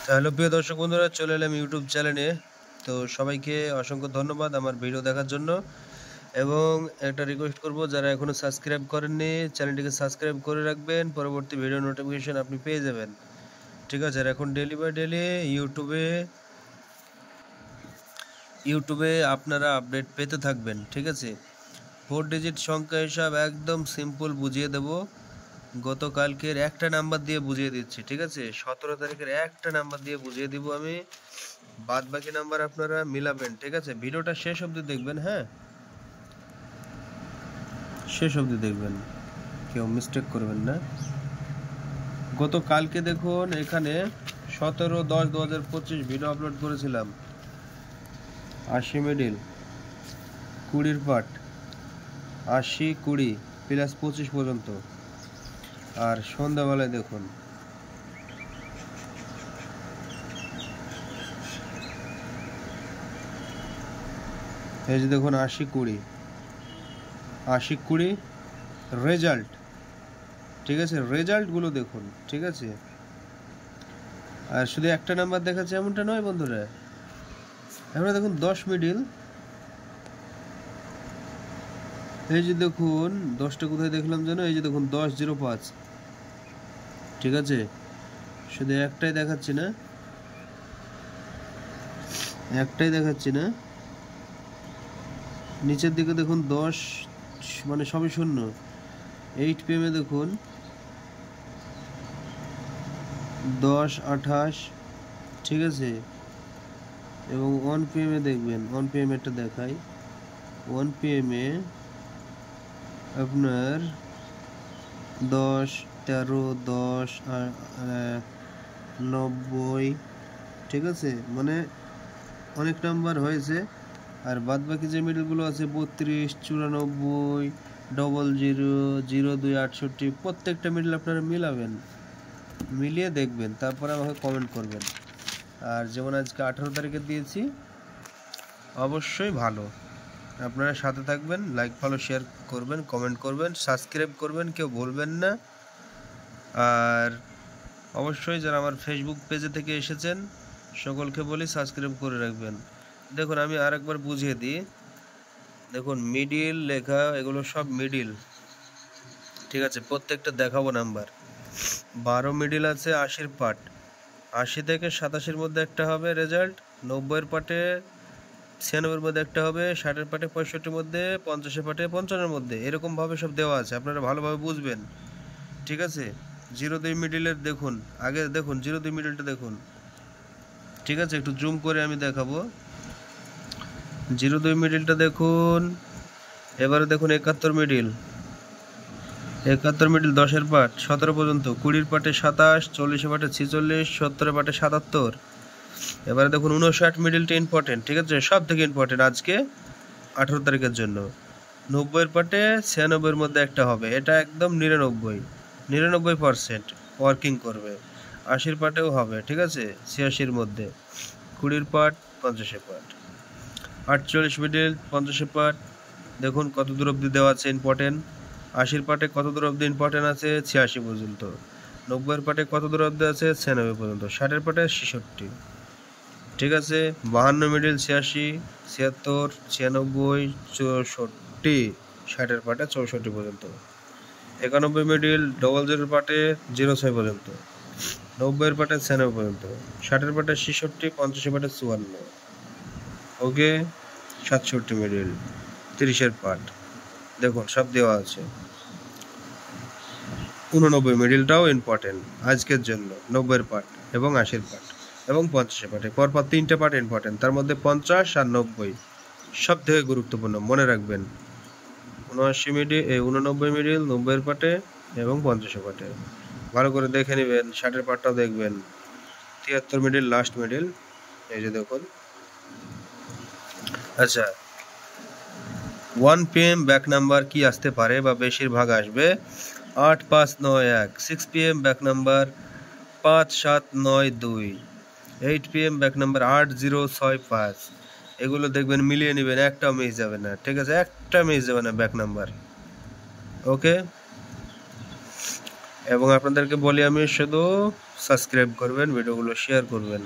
Hello প্রিয় দর্শক বন্ধুরা, চলে এলাম ইউটিউব চ্যানেলে। তো সবাইকে অসংখ্য ধন্যবাদ আমার ভিডিও দেখার জন্য। এবং একটা রিকোয়েস্ট করব, যারা এখনও সাবস্ক্রাইব করেননি চ্যানেলটিকে সাবস্ক্রাইব করে রাখবেন, পরবর্তী ভিডিও নোটিফিকেশন আপনি পেয়ে যাবেন। ঠিক আছে, আর এখন ডেলি বাই ডেলি ইউটিউবে আপনারা আপডেট পেতে থাকবেন। ঠিক আছে, 4 ডিজিট সংখ্যা হিসাব একদম সিম্পল বুঝিয়ে দেব। গতকালকের একটা নাম্বার দিয়ে বুঝিয়ে দিচ্ছি। ঠিক আছে, 17 তারিখের একটা নাম্বার দিয়ে বুঝিয়ে দিব আমি, বাদ বাকি নাম্বার আপনারা মিলাবেন। ঠিক আছে, ভিডিওটা শেষ অবধি দেখবেন। হ্যাঁ, শেষ অবধি দেখবেন, কেউ মিস্টেক করবেন না। গতকালকে দেখুন, এখানে 17/10/2025 ভিডিও আপলোড করেছিলাম। 80 মিডিল 20 পার্ট, 80 20 প্লাস 25 পর্যন্ত। আর সন্ধ্যাবেলায় দেখুন, এই যে দেখুন 80 20 রেজাল্ট। ঠিক আছে, রেজাল্টগুলো দেখুন। ঠিক আছে, আর শুধু একটা নাম্বার দেখাচ্ছে এমনটা নয় বন্ধুরা। আমরা দেখুন 10 মিডিল, এই যে দেখুন 10টা কোথায় দেখলাম যেন, এই যে দেখুন 10/05। ঠিক আছে, শুধু একটাই দেখাচ্ছি না, নিচের দিকে দেখুন 10, মানে সবই শূন্য। 8 PM এ দেখুন 10/28। ঠিক আছে, এবং 1 PM এ দেখবেন, 1 PM একটা দেখাই। 1 PM এ আপনার 10 13 10 90। ঠিক আছে, মানে অনেক নাম্বার হয়েছে। আর বাদ বাকি যে মিডলগুলো আছে 32 94 00 02 68, প্রত্যেকটা মিডল আপনারা মিলাবেন, মিলিয়ে দেখবেন, তারপরে আমাকে কমেন্ট করবেন। আর যেমন আজকে 18 তারিখে দিয়েছি, অবশ্যই ভালো। আপনারা সাথে থাকবেন, লাইক ফলো শেয়ার করবেন, কমেন্ট করবেন, সাবস্ক্রাইব করবেন, কেউ ভুলবেন না। আর অবশ্যই যারা আমার ফেসবুক পেজে থেকে এসেছেন সকলকে বলি সাবস্ক্রাইব করে রাখবেন। দেখুন আমি আরেকবার বুঝিয়ে দিই। দেখুন মিডিল লেখা, এগুলো সব মিডিল। ঠিক আছে, প্রত্যেকটা দেখাবো নাম্বার। 12 মিডিল আছে 80 পার্ট, 80 থেকে 87 মধ্যে একটা হবে রেজাল্ট, 90 পার্টে 96 মধ্যে একটা হবে, 60 পার্টে 65 মধ্যে, 50 পার্টে 55 মধ্যে, এরকমভাবে সব দেওয়া আছে, আপনারা ভালোভাবে বুঝবেন। ঠিক আছে, 02 মিডিলের দেখুন, আগে দেখুন 02 মিডিলটা দেখুন। ঠিক আছে, একটু জুম করে আমি দেখাবো। 02 মিডিলটা দেখুন। এবারে দেখুন 71 মিডিল, 10-এর পার্ট 17 পর্যন্ত, 20 পার্টে 27, 40 পার্টে 46, 70 পার্টে 77। এবারে দেখুন 59 মিডিলটা ইম্পর্টেন্ট। ঠিক আছে, সব থেকে ইম্পর্টেন্ট আজকে 18 তারিখের জন্য। 90 পার্টে 96 মধ্যে একটা হবে, এটা একদম 99% ওয়ার্কিং করবে। 80 পার্টেও হবে। ঠিক আছে, 86 মধ্যে, 20 পার্ট 50 পার্ট, 48 মিডিল 50 পার্ট। দেখুন কত দূর অবধি দেওয়া আছে ইম্পর্টেন্ট। 80 পার্টে কত দূর অবধি ইম্পর্টেন্ট আছে, 86 পর্যন্ত। 90 পার্টে কত দূর অবধি আছে, 96 পর্যন্ত। 60 পার্টে 66। ঠিক আছে, 52 মিডিল 86, 76, 96, 64, 60 পার্টে 64 পর্যন্ত। 91 মিডিল 00 পার্টে 06 পর্যন্ত, 90 পার্টে 96 পর্যন্ত, 60 পার্টে 66, 50 পার্টে 54। ওকে, 67 মিডিল 30 পার্ট, দেখুন সব দেওয়া আছে। 89 মিডিলটাও ইম্পর্টেন্ট আজকের জন্য, 90 পার্ট এবং 80 পার্ট এবং 50 পার্টে, পরপর 3টে পার্ট ইম্পর্টেন্ট, তার মধ্যে 50 আর 90 সব থেকে গুরুত্বপূর্ণ, মনে রাখবেন। 89 মিডিল, 89 মিডিল 90 পার্টে এবং 50 পার্টে ভালো করে দেখে নেবেন। 60 পার্টটাও দেখবেন। 73 মিডিল লাস্ট মিডিল, এই যে দেখুন। আচ্ছা, 1 PM ব্যাক নাম্বার কি আসতে পারে বা বেশিরভাগ আসবে 8591। 6 PM back number 5792। 8 PM back number 8065। এগুলো দেখবেন, মিলিয়ে নেবেন, একটাও মিস যাবে না। ঠিক আছে, একটা মিস যাবে না ব্যাক নাম্বার। ওকে, এবং আপনাদেরকে বলি আমি শুধু সাবস্ক্রাইব করবেন, ভিডিওগুলো শেয়ার করবেন।